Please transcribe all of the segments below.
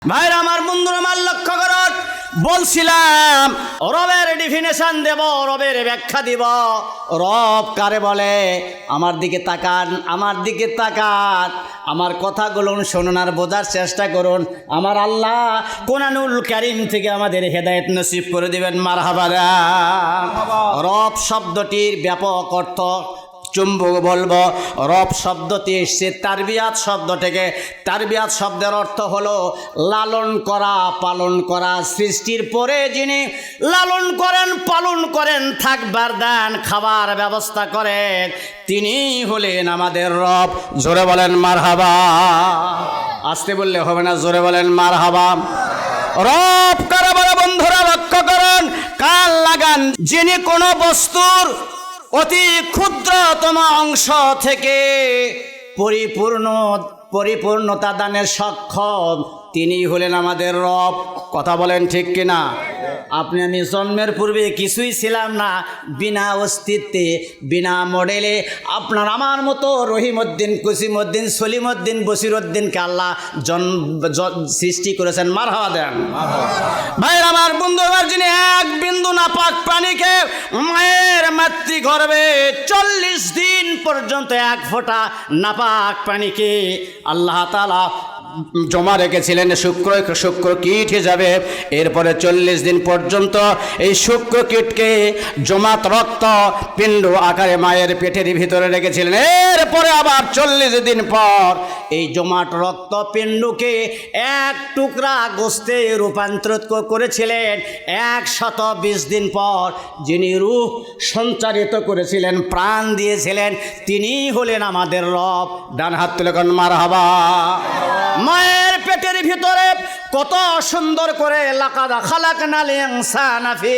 ভাইরা আমার, বন্ধুরা আমার, লক্ষ্য করুন, বলছিলাম রবের ডেফিনেশন দেব, রবের ব্যাখ্যা দিব। রব কারে বলে? আমার দিকে তাকান, আমার দিকে তাকান, আমার কথাগুলো শুনুন আর বোঝার চেষ্টা করুন। আমার আল্লাহ কোরআনুল কারীম থেকে আমাদের হেদায়েত নসিব করে দিবেন। মারহাবা। রব শব্দটির ব্যাপক অর্থ চুম্বক বলবো। রব শব্দটি এসছে তারবিয়াত শব্দ থেকে। তারবিয়াত শব্দের অর্থ হলো লালন করা, পালন করা। সৃষ্টির পরে যিনি লালন করেন, পালন করেন, থাকবার দেন, খাবার ব্যবস্থা করেন, তিনি হলেন আমাদের রব। জোরে বলেন মারহাবা। আসতে বললে হবে না, জোরে বলেন মারহাবা। রব কারা বলে? বন্ধুরা লক্ষ্য করুন, কান লাগান। যিনি কোনো বস্তুর অতি ক্ষুদ্রতম অংশ থেকে পরিপূর্ণতা দানের সক্ষম, তিনি হলেন আমাদের রব। কথা বলেন ঠিক কিনা? আপনি আমি জন্মের পূর্বে কিছুই ছিলাম না, বিনা অস্তিত্বে, বিনা মডেলে আপনার আমার মতো রহিমউদ্দিন, কুসিমউদ্দিন, সলিমউদ্দিন, বসিরউদ্দিনকে আল্লাহ সৃষ্টি করেছেন। মারহাবা দেন ভাইরা আমার, বন্ধু আমার, যিনি এক বিন্দু নাপাক পানিকে মায়ের মাতৃগর্ভে 40 দিন পর্যন্ত এক ফোঁটা নাপাক পানিকে আল্লাহ তাআলা জমা রেখেছিলেন। শুক্র কীট হিসাবে। এরপরে 40 দিন পর্যন্ত এই শুক্র কীটকে জমাট রক্ত পিণ্ড আকারে মায়ের পেটের ভিতরে রেখেছিলেন। এরপরে আবার 40 দিন পর এই জমাট রক্ত পিণ্ডকে এক টুকরা গোস্তে রূপান্তরিত করেছিলেন। 120 দিন পর যিনি রূহ সঞ্চারিত করেছিলেন, প্রাণ দিয়েছিলেন, তিনি হলেন আমাদের রব। ডান হাত তুলে কোন মারহাবা। মায়ের পেটের ভিতরে কত সুন্দর করে লাকাদ খালাকনাল ইনসানা ফি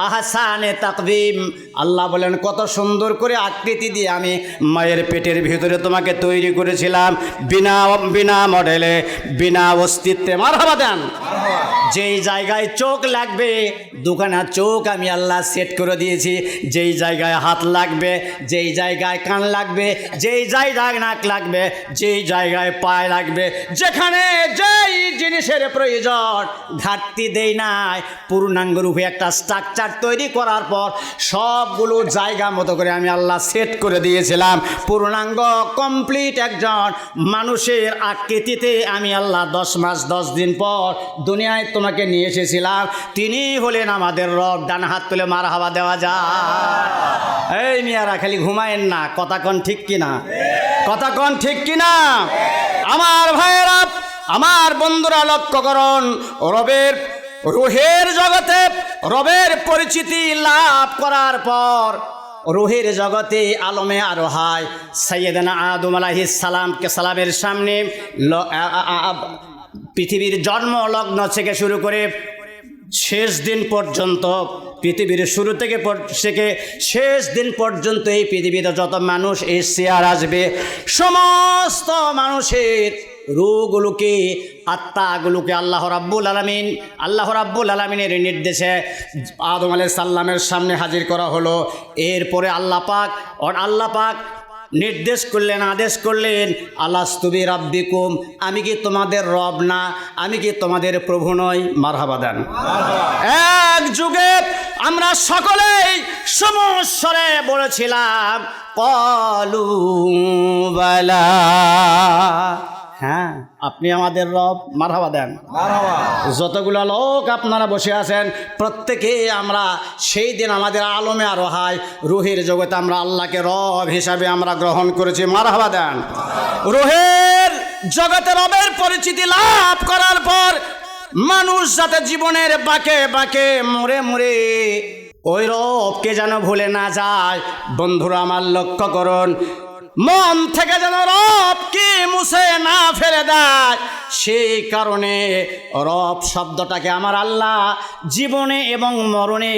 আহসানি তাকওয়িম, আল্লাহ বলেন কত সুন্দর করে আকৃতি দিয়ে আমি মায়ের পেটের ভিতরে তোমাকে তৈরি করেছিলাম, বিনা মডেলে, বিনা অস্তিত্বে। মারহাবা দেন। যেই জায়গায় চোখ লাগবে, দুখানা চোখ আমি আল্লাহ সেট করে দিয়েছি। যেই জায়গায় হাত লাগবে, যেই জায়গায় কান লাগবে, যেই জায়গায় নাক লাগবে, যেই জায়গায় পায়ে লাগবে, যেখানে যেই জিনিসের প্রয়োজন, ঘাটতি দেই নাই। পূর্ণাঙ্গ রূপে একটা স্ট্রাকচার তৈরি করার পর সবগুলো জায়গা মতো করে আমি আল্লাহ সেট করে দিয়েছিলাম। পূর্ণাঙ্গ কমপ্লিট একজন মানুষের আকৃতিতে আমি আল্লাহ 10 মাস 10 দিন পর দুনিয়ায় তোমাকে নিয়ে এসেছিলাম। তিনি হলেন আমাদের রব। ডান হাত তুলে মারহাবা দেওয়া যায়। এই মিয়ারা খালি ঘুমায়েন না, কথা কন ঠিক কিনা? কথা কন ঠিক কিনা? আমার ভাইয়েরা, আমার বন্ধুরা লক্ষ্য করুন, রুহের জগতে রবের পরিচিতি লাভ করার পর রুহের জগতে আলমে আরোহায় সাইয়েদনা আদম আলাইহিস সালামের সামনে পৃথিবীর জন্ম লগ্ন থেকে শুরু করে শেষ দিন পর্যন্ত, পৃথিবীর শুরু থেকে শেষ দিন পর্যন্ত এই পৃথিবীতে যত মানুষ এসছে আর আসবে, সমস্ত মানুষের রূহগুলোকে, আত্মাগুলোকে আল্লাহ রাব্বুল আলামিনের নির্দেশে আদম আলাইহিস সালামের সামনে হাজির করা হলো। এরপরে আল্লাহ পাক নির্দেশ করলেন, আদেশ করলেন, আলাস্তু বিরাব্বিকুম, আমি কি তোমাদের রব না? আমি কি তোমাদের প্রভু নই? মারহাবা দেন। এক যুগে আমরা সকলেই সমস্বরে বলেছিলাম ক্বালু বালা, হ্যাঁ আপনি আমাদের রব। মারহাবা দেন। যতগুলো লোক আপনারা বসে আছেন, প্রত্যেকে আমরা সেই দিন আমাদের আলমে আরোহায় রুহের জগতে আমরা আল্লাহকে রব হিসাবে আমরা গ্রহণ করেছি। মারহাবা দেন। রুহের জগতে রবের পরিচিতি লাভ করার পর মানুষ যাতে জীবনের বাঁকে বাঁকে মোড়ে মোড়ে ওই রবকে যেন ভুলে না যায়, বন্ধুরা আমার লক্ষ্য করুন, মন থেকে যেন রবকে মুছে না ফেলে দেয়, সেই কারণে রব শব্দটাকে আমার আল্লাহ জীবনে এবং মরণে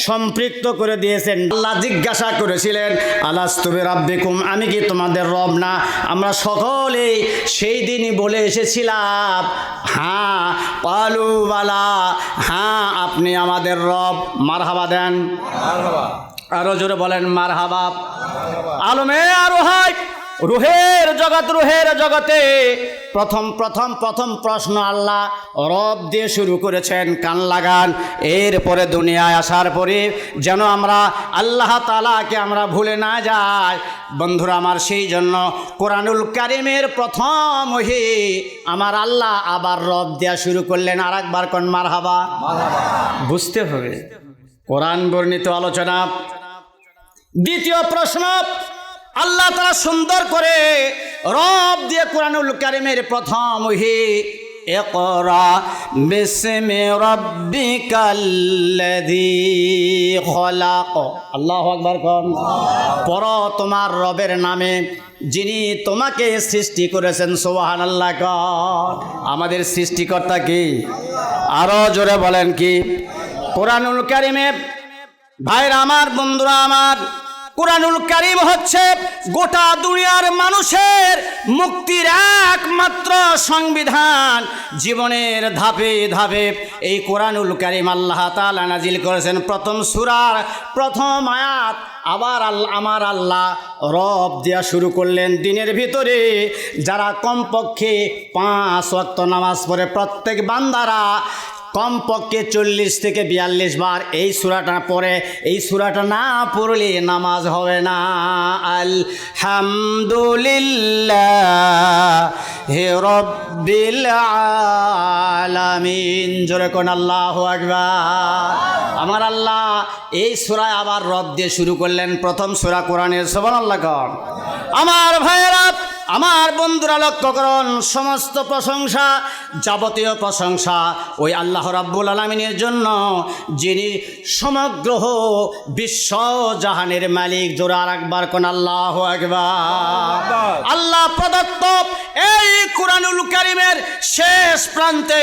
সম্পৃক্ত করে দিয়েছেন। আল্লাহ জিজ্ঞাসা করেছিলেন আলাস্তু বিরাব্বিকুম, আমি কি তোমাদের রব না? আমরা সকলেই সেই দিনই বলে এসেছিলাম হ্যাঁ, ক্বালু বালা, হ্যাঁ আপনি আমাদের রব। মারহাবা দেন। আরো জোরে বলেন মারহাবা। আলমে আরোহায় রুহের জগতে প্রথম প্রশ্ন আল্লাহ রব দিয়ে শুরু করেছেন, কান লাগান। এরপরে দুনিয়ায় আসার পরে যেন আমরা আল্লাহ তাআলাকে আমরা ভুলে না যাই। বন্ধুরা আমার, সেই জন্য কোরআনুল কারীমের প্রথম ওহী আমার আল্লাহ আবার রব দেয়া শুরু করলেন। আর একবার কোন মারহাবা। বুঝতে হবে কোরআন বর্ণিত আলোচনা। দ্বিতীয় প্রশ্ন, আল্লাহ তাআলা সুন্দর করে রব দিয়ে কোরআনুল কারীমের প্রথম ওহী, ইকরা বিসমি রাব্বিকাল্লাযী খলাক। আল্লাহু আকবার কোন। পড়ো তোমার রবের নামে যিনি তোমাকে সৃষ্টি করেছেন। সুবহানাল্লাহ কোন। আমাদের সৃষ্টিকর্তা কি? আরো জোরে বলেন কি? কোরআনুল কারীমে ভাইরা আমার, বন্ধুরা আমার, কোরআনুল কারীম হচ্ছে গোটা দুনিয়ার মানুষের মুক্তির একমাত্র সংবিধান। জীবনের ধাপে ধাপে এই কোরআনুল কারীম আল্লাহ তাআলা নাজিল করেছেন। প্রথম সূরার প্রথম আয়াত আবার আমার আল্লাহ রব দেয়া শুরু করলেন। দিনের ভিতরে যারা কমপক্ষে 5 ওয়াক্ত নামাজ পড়ে প্রত্যেক বান্দারা কমপক্ষে 40 থেকে 42 বার এই সূরাটা পড়ে। এই সূরাটা না পড়লে নামাজ হবে না। আলহামদুলিল্লাহি রাব্বিল আলামিন। জোরে কোন আল্লাহু আকবার। আমার আল্লাহ এই সূরায় আবার রব দিয়ে শুরু করলেন। প্রথম সূরা কোরআনের। সুবহানাল্লাহ কোন। আমার ভাইয়েরা, আমার বন্ধুরা লক্ষ্য করুন, সমস্ত প্রশংসা, যাবতীয় প্রশংসা ওই আল্লাহ রাব্বুল আলামিনের জন্য, যিনি সমগ্র বিশ্ব জাহানের মালিক। জোরে আর একবার কোন আল্লাহু আকবার। আল্লাহ প্রদত্ত এই কোরআনুল কারীমের শেষ প্রান্তে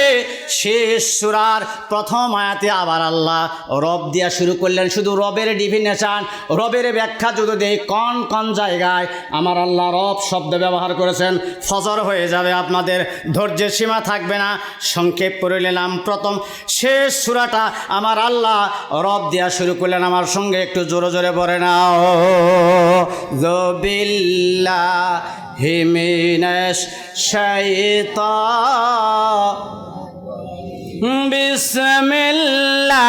শেষ সূরার প্রথম আয়াতে আবার আল্লাহ রব দিয়া শুরু করলেন। শুধু রবের ডিফিনেশন, রবের ব্যাখ্যা যদি দেই কোন কোন জায়গায় আমার আল্লাহ রব শব্দ ব্যবহার করেছেন, ফজর হয়ে যাবে, আপনাদের ধৈর্যের সীমা থাকবে না। সংক্ষেপ করে নিলাম। প্রথম শেষ সূরাটা আমার আল্লাহ রব দেয়া শুরু করলেন। আমার সঙ্গে একটু জোরে জোরে পড়ে নাও। যুবিল্লাহি মিনাশ শাইতানির বিসমিল্লাহ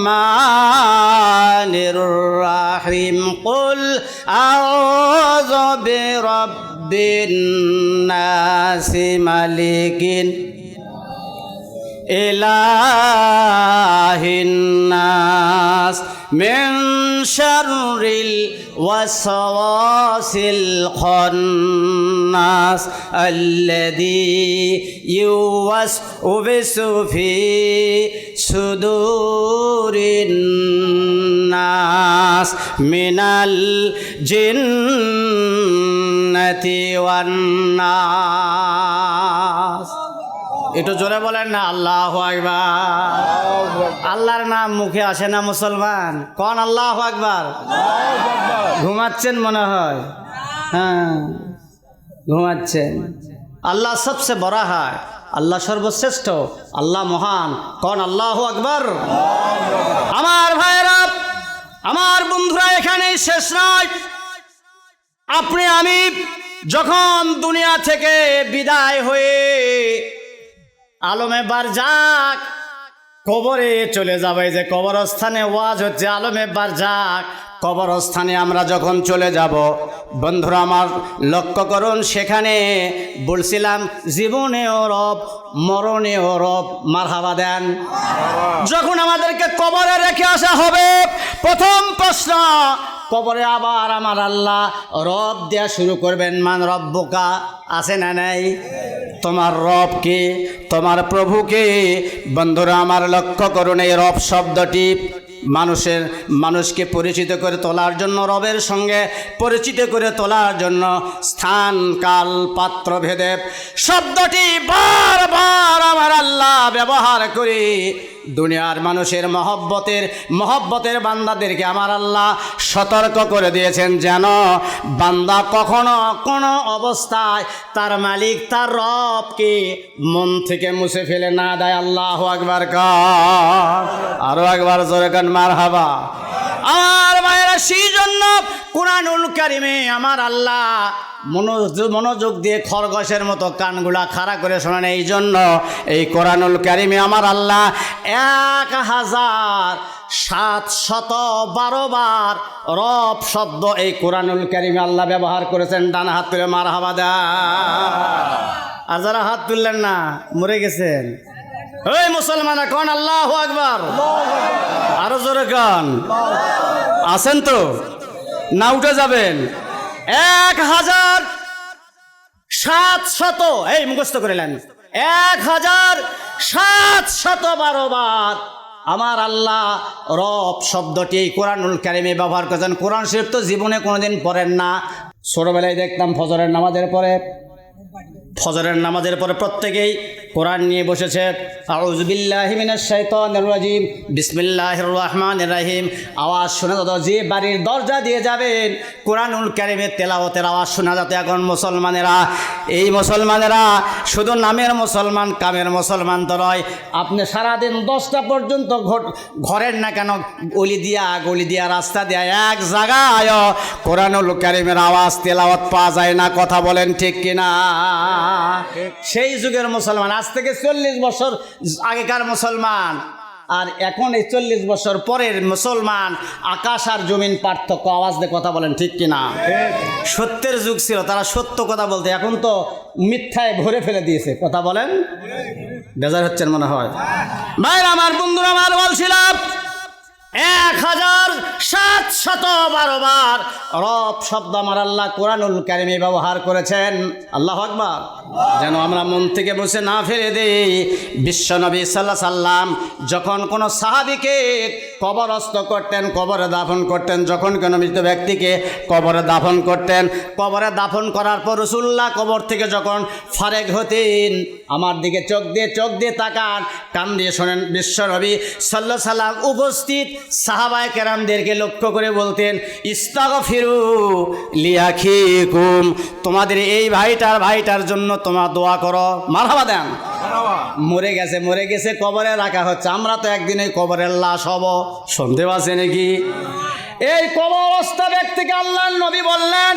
মানির রাহিম। কুল আউযু বিরাব্বিন নাসি মালিকিন ইলাহিন নাস মিন শাররিল ওয়াসওয়াসিল খান্নাস আল্লাযী ইউওয়াসউবিসু ফি সুদুরিন নাস মিনাল জিন্নাতি ওয়ান নাস। একটু জোরে বলেন না আল্লাহু আকবার। আল্লাহর নাম মুখে আসে না মুসলমান? কোন আল্লাহু আকবার। ঘুমাচ্ছেন মনে হয়। হ্যাঁ, ঘুমাচ্ছেন। আল্লাহ সবচেয়ে বড় হয়, আল্লাহ সর্বশ্রেষ্ঠ, আল্লাহ মহান। কোন আল্লাহু আকবার। আমার ভাইয়েরা, আমার বন্ধুরা, এখানেই শেষ নয়। আপনি আমি যখন দুনিয়া থেকে বিদায় হয়ে আলমে বারজাক কবরে চলে যাবে, যে কবরস্থানে ওয়াজ হচ্ছে আলমে বারজাক, কবরস্থানে আমরা যখন চলে যাব, বন্ধুরা আমার লক্ষ্য করুন, সেখানে বলছিলাম জীবনেও রব, মরণেও রব। মারহাবা দেন। যখন আমাদেরকে কবরে রেখে আসা হবে, প্রথম প্রশ্ন, কবরে আবার আমার আল্লাহ রব দেয়া শুরু করবেন। মান রব্বুকা, আছে না নাই? তোমার রব কে? তোমার প্রভুকে? বন্ধুরা আমার লক্ষ্য করুন, এই রব শব্দটি মানুষকে পরিচিত করে তোলার জন্য, রবের সঙ্গে পরিচিত করে তোলার জন্য স্থান কাল পাত্র ভেদে শব্দটি বারবার আমার আল্লাহ ব্যবহার করে দুনিয়ার মানুষের মহব্বতের বান্দাদেরকে আমার আল্লাহ সতর্ক করে দিয়েছেন, যেন বান্দা কখনো কোনো অবস্থায় তার মালিক, তার রবকে মন থেকে মুছে ফেলে না দেয়। আল্লাহু আকবার। আরো একবার জোরে কান মারহাবা। আমার ভাইয়েরা, সেই জন্য কুরআনুল কারীমে আমার আল্লাহ মনোযোগ দিয়ে খরগোশের মতো কানগুলা খাড়া করে শোনেন। এই জন্য এই কুরআনুল কারীমে আমার আল্লাহ 1712 বার রব শব্দ এই কুরআনুল কারীমে আল্লাহ ব্যবহার করেছেন। ডান হাত তুলে মারহাবা দেন। আর যারা হাত তুললেন না মরে গেছেন, ওই মুসলমানরা কোন আল্লাহু আকবার, আরো জোরে কোন। আছেন তো না উঠে যাবেন? 1700 এই মুখস্থ করিলেন 1712 বার আমার আল্লাহ রব শব্দটি এই কুরআনুল কারীমে ব্যবহার করেছেন। কোরআন শরীফ তো জীবনে কোনোদিন পড়েন না। ছোটবেলায় দেখতাম ফজরের নামাজের পরে প্রত্যেকেই কোরআন নিয়ে বসেছে। আউযু বিল্লাহি মিনাশ শাইতানির রাজিম, বিসমিল্লাহির রহমানির রহিম। আওয়াজ শোনা যেত, যে বাড়ির দরজা দিয়ে যাবেন কুরআনুল কারীমের তেলাওয়াতের আওয়াজ শোনা যেত। এখন মুসলমানেরা শুধু নামের মুসলমান, কামের মুসলমান তো নয়। আপনি সারাদিন 10টা পর্যন্ত ঘরের না কেন গলি দিয়া রাস্তা দিয়া এক জায়গায় কুরআনুল কারীমের আওয়াজ তেলাওয়াত পাওয়া যায় না। কথা বলেন ঠিক কিনা? সেই যুগের মুসলমান, আজ থেকে 40 বছর আগেকার মুসলমান আর এখন এই 40 বছর পরের মুসলমান, আকাশ আর জমিন পার্থক্য। আওয়াজ দিয়ে কথা বলেন ঠিক কিনা? সত্যের যুগ ছিল, তারা সত্য কথা বলতে, এখন তো মিথ্যায় ভরে ফেলে দিয়েছে। কথা বলেন, বেজার হচ্ছেন মনে হয়। ভাইরা আমার, বন্ধুরা আমার, বলছিলাম 1712 বার রব শব্দ আমার আল্লাহ কুরআনুল কারীমে ব্যবহার করেছেন। আল্লাহু আকবার। যেন আমরা মন থেকে মুছে না ফেলে দেই। বিশ্বনবী সাল্লাল্লাহু আলাইহি সাল্লাম যখন কোনো সাহাবীকে কবরস্থ করতেন, কবরে দাফন করতেন, যখন কোনো মৃত ব্যক্তিকে কবরে দাফন করতেন, কবরে দাফন করার পর রাসূলুল্লাহ কবর থেকে যখন ফারেক হতেন, আমার দিকে চোখ দিয়ে তাকান, কান দিয়ে শোনেন। বিশ্বনবী সাল্লাল্লাহু আলাইহি সাল্লাম উপস্থিত সাহাবায়ে কেরামদেরকে লক্ষ্য করে বলতেন, ইস্তাগফিরু লিআখিকুম, তোমাদের এই ভাইটার জন্য তোমরা দোয়া করো। মারহাবা দেন। মরে গেছে কবরে রাখা হচ্ছে। আমরা তো একদিন এই কবরের লাশ হব, সন্দেহ আছে নাকি? এই কবরস্থ ব্যক্তিকে আল্লাহর নবী বললেন,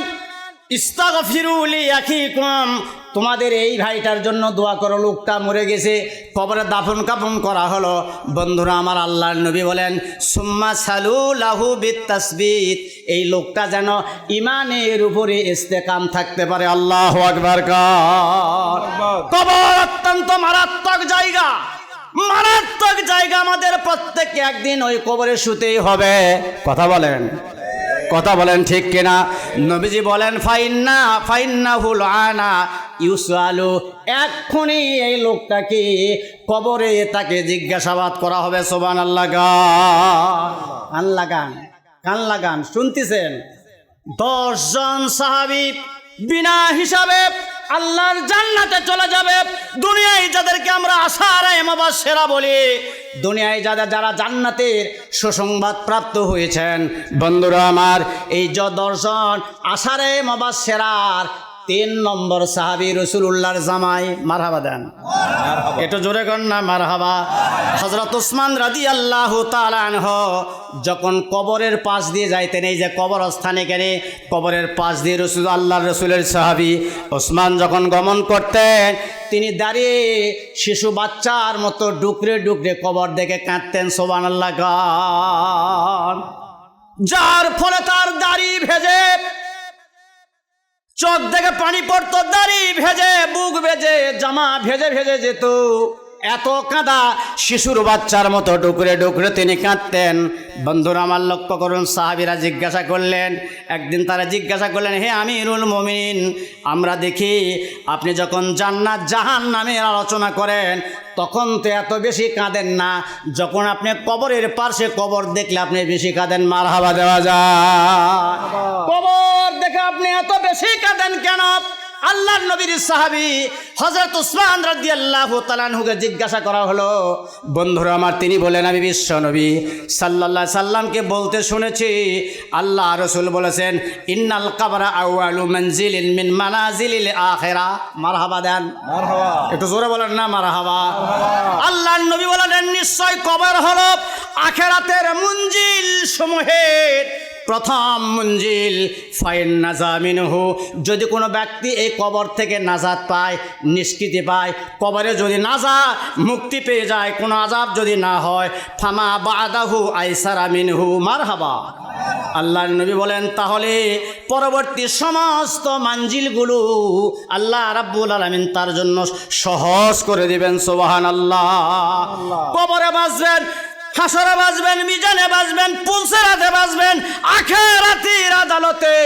ইস্তাগফিরু লিআখিকুম, তোমাদের এই ভাইটার জন্য দোয়া করো। লোকটা মরে গেছে, কবরে দাফন কাফন করা হলো। বন্ধুরা আমার, আল্লাহর নবী বলেন, সুম্মা সালু লাহু বিত্তাসবিত, এই লোকটা যেন ইমানের উপরে ইস্তেকাম থাকতে পারে। আল্লাহু আকবার। কবর অত্যন্ত মারাত্মক জায়গা। আমাদের প্রত্যেককে একদিন ওই কবরে শুতেই হবে। কথা বলেন ঠিক কিনা? নবীজি বলেন, ফাইন্নাহুল আনা ইউসালু, এক্ষুনি এই লোকটাকে কবরে তাকে জিজ্ঞাসাবাদ করা হবে। সুবহানাল্লাহ। কান লাগান, শুনতেছেন? 10 জন সাহাবী বিনা হিসাবে আল্লাহর জান্নাতে চলে যাবে। দুনিয়ায় যাদেরকে আমরা আশারায়ে মুবাশশিরা বলি, দুনিয়ায় যারা জান্নাতের সুসংবাদ প্রাপ্ত হয়েছেন, বন্ধুরা আমার, এই 10 জন আশারায়ে মুবাশশিরার 3 নম্বর সাহাবী রাসূলুল্লাহর জামাই। মারহাবা দেন। একটু জোরে কর না মারহাবা। হযরত ওসমান রাদিয়াল্লাহু তাআলা আনহু যখন কবরের পাশ দিয়ে যাইতেন, এই যে কবরস্থানে গেলে কবরের পাশ দিয়ে আল্লাহর রাসূলের সাহাবী ওসমান যখন গমন করতেন, তিনি দাঁড়িয়ে শিশু বাচ্চার মতো ডুকরে কবর দেখে কাঁদতেন। সুবহানাল্লাহ। যার ফলে তার দাড়ি ভেজে, চোখ থেকে পানি পড়তো, দাড়ি ভেজে, বুক ভেজে, জামা ভেজে যেত। এত কাঁদা, শিশুর বাচ্চার মতো ডুকরে তিনি কাঁদতেন। বন্ধুরা আমার, লক্ষ্য করুন, সাহাবীরা একদিন তারা জিজ্ঞাসা করলেন, হে আমিরুল মুমিনিন, আমরা দেখি আপনি যখন জান্নাত জাহান্নামের আলোচনা করেন তখন তো এত বেশি কাঁদেন না, যখন আপনি কবরের পাশে কবর দেখলে আপনি বেশি কাঁদেন। মারহাবা দেওয়া যায়। কবর দেখে আপনি এত বেশি কাঁদেন কেন? আল্লাহর নবীর সাহাবী হযরত ওসমান রাদিয়াল্লাহু তাআলা আনহুকে জিজ্ঞাসা করা হলো। বন্ধুরা আমার, তিনি বলেন, আমি বিশ্ব নবী সাল্লাল্লাহু আলাইহি সাল্লামকে বলতে শুনেছি, আল্লাহ রাসূল বলেছেন, ইন্নাল কবরা আউয়ালু মানজিলিন মিন মানাজিলিল আখিরাহ। মারহাবা দেন। মারহাবা। একটু জোরে বলেন না মারহাবা। আল্লাহর নবী বলেন, নিশ্চয় কবর হলো আখিরাতের মঞ্জিল সমূহের প্রথম মঞ্জিল ফাইন নাজা মিনহু, যদি কোনো ব্যক্তি এই কবর থেকে নাজাত পায়, নিষ্কৃতি পায়, কবরে যদি মুক্তি পেয়ে যায়, কোনো আযাব যদি না হয়, ফামা বাদাহু আইসারা মিনহু মারহাবা। আল্লাহর নবী বলেন তাহলে পরবর্তী সমস্ত মানজিলগুলো আল্লাহ রাব্বুল আলামিন তার জন্য সহজ করে দিবেন। সুবহানাল্লাহ। কবরে বাঁচবেন, হাসরে বাঁচবেন, মিজানে বাঁচবেন, পুলসিরাতে বাঁচবেন, আখিরাতের আদালতে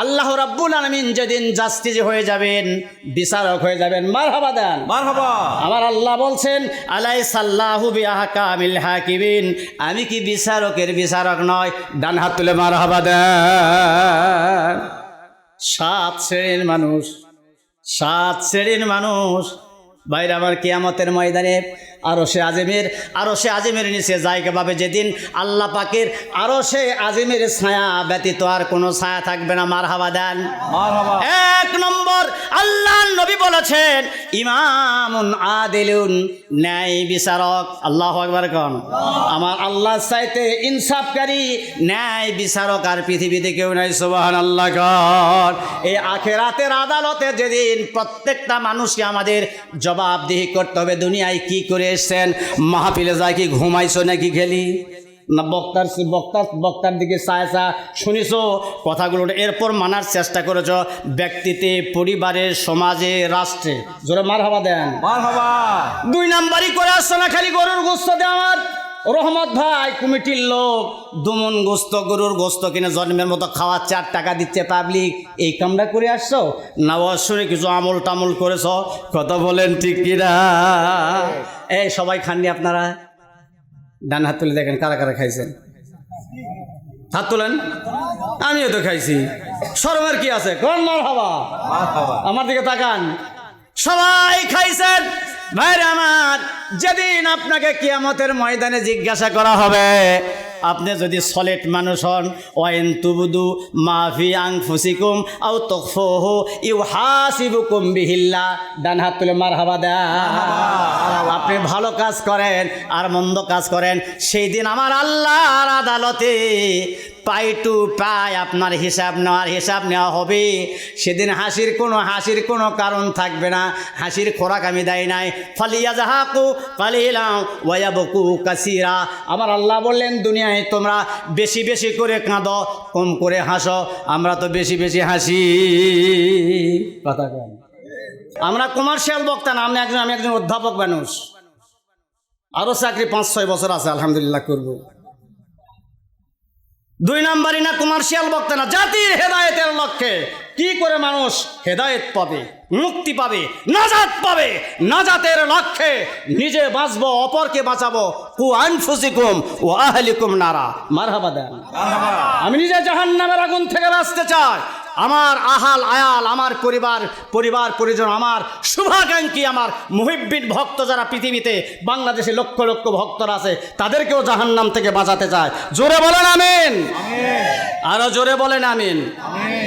আল্লাহ রাব্বুল আলামিন যেদিন জাস্টিস হয়ে যাবেন, বিচারক হয়ে যাবেন। মারহাবা দেন, মারহাবা। আমার আল্লাহ বলছেন আলাইসাল্লাহু বিআহকামিল হাকিমিন, আমি কি বিচারকের বিচারক নয়? ডান হাত তুলে মারহাবা দেন। সাত শ্রেণীর মানুষ বাইরে আমার কিয়ামতের ময়দানে আরশে আজিমের নিচে জায়গা পাবে, যেদিন আল্লাহ পাকের আরশে আজিমের ছায়া ব্যতীত আর কোনো ছায়া থাকবে না। মারহাবা দেন, মারহাবা। এক নম্বর আল্লাহ নবী বলেছেন ইমামুন আদিলুন, ন্যায় বিচারক। আল্লাহু আকবার কোন। আমার আল্লাহ চাইতে ইনসাফকারী ন্যায় বিচারক আর পৃথিবীতে কেউ নাই। সুবহানাল্লাহ কোন। এই আখিরাতের আদালতে যেদিন প্রত্যেকটা মানুষকে আমাদের জবাবদিহি করতে হবে, দুনিয়ায় কি করে এসছেন, মাহফিলে যায় কি ঘুমাইছো নাকি খেলি না, বক্তার দিকে চায়সা শুনিছ কথাগুলো, এরপর মানার চেষ্টা করেছ ব্যক্তিতে, পরিবারে, সমাজে, রাষ্ট্রে। জোরে মারহাবা দেন, মারহাবা। 2 নাম্বারই করে আসছো না খালি গরুর গোস্ত দে। আমার রহমত ভাই কমিটির লোক দুমন গোস্ত, গরুর গোস্ত কিনে জন্মের মতো খাওয়াচ্ছে, 4 টাকা দিচ্ছে পাবলিক, এই কামটা করে আসছো না? অবশ্যই কিছু আমল টামল করেছ, কথা বলেন ঠিক কিনা? এই সবাই খাননি আপনারা? ডান হাত তুলে দেখেন কারা কারা খাইছেন, হাত তোলেন। আমিও তো খাইছি, শরমের কি আছে? কোন মারহাবা। আমার দিকে তাকান, সবাই খাইছেন। ভাইরা আমার, যেদিন আপনাকে কিয়ামতের ময়দানে জিজ্ঞাসা করা হবে, আপনি যদি সলেট মানুষ হন, ওয়াইন তুবদু মাফি আনফুসিকুম আও তুখফুহু ইউহাসিবুকুম বিহিল্লাহ। ডান হাত তুলে মারহাবা দেন। আপনি ভালো কাজ করেন আর মন্দ কাজ করেন, সেই দিন আমার আল্লাহর আদালতে পাই টু পাই আপনার হিসাব নেওয়া হবে। সেদিন হাসির কোনো কারণ থাকবে না। হাসির খোরাক আমি দেয় নাই। ফালিয়াজহাকু কালিলান ওয়া ইয়াবকু কাসীরা। আমার আল্লাহ বললেন দুনিয়ায় তোমরা বেশি বেশি করে কাঁদো, কম করে হাসো। আমরা তো বেশি বেশি হাসি। কথা কম। আমরা কমার্শিয়াল বক্তা না, আমি একজন অধ্যাপক মানুষ, আরও চাকরি 5-6 বছর আছে, আলহামদুলিল্লাহ করব। 2 নাম্বারই না কমার্শিয়াল বক্তা না, জাতির হেদায়েতের লক্ষ্যে কি করে মানুষ হেদায়েত পাবে, মুক্তি পাবে, নাজাত পাবে, নাজাতের লক্ষ্যে নিজে বাঁচবো, অপরকে বাঁচাবো। কু আনফুসিকুম ওয়া আহলিকুম নারা। মারহাবা দেন। আমি নিজে জাহান্নামের আগুন থেকে বাঁচতে চাই। আমার আহাল আয়াল, আমার পরিবার পরিজন, আমার শুভাকাঙ্ক্ষী, আমার মুহিব্বিন ভক্ত যারা পৃথিবীতে বাংলাদেশে লক্ষ লক্ষ ভক্তরা আছে, তাদেরকেও জাহান্নাম থেকে বাঁচাতে চায়। জোরে বলেন আমিন। আরো জোরে বলেন আমিন।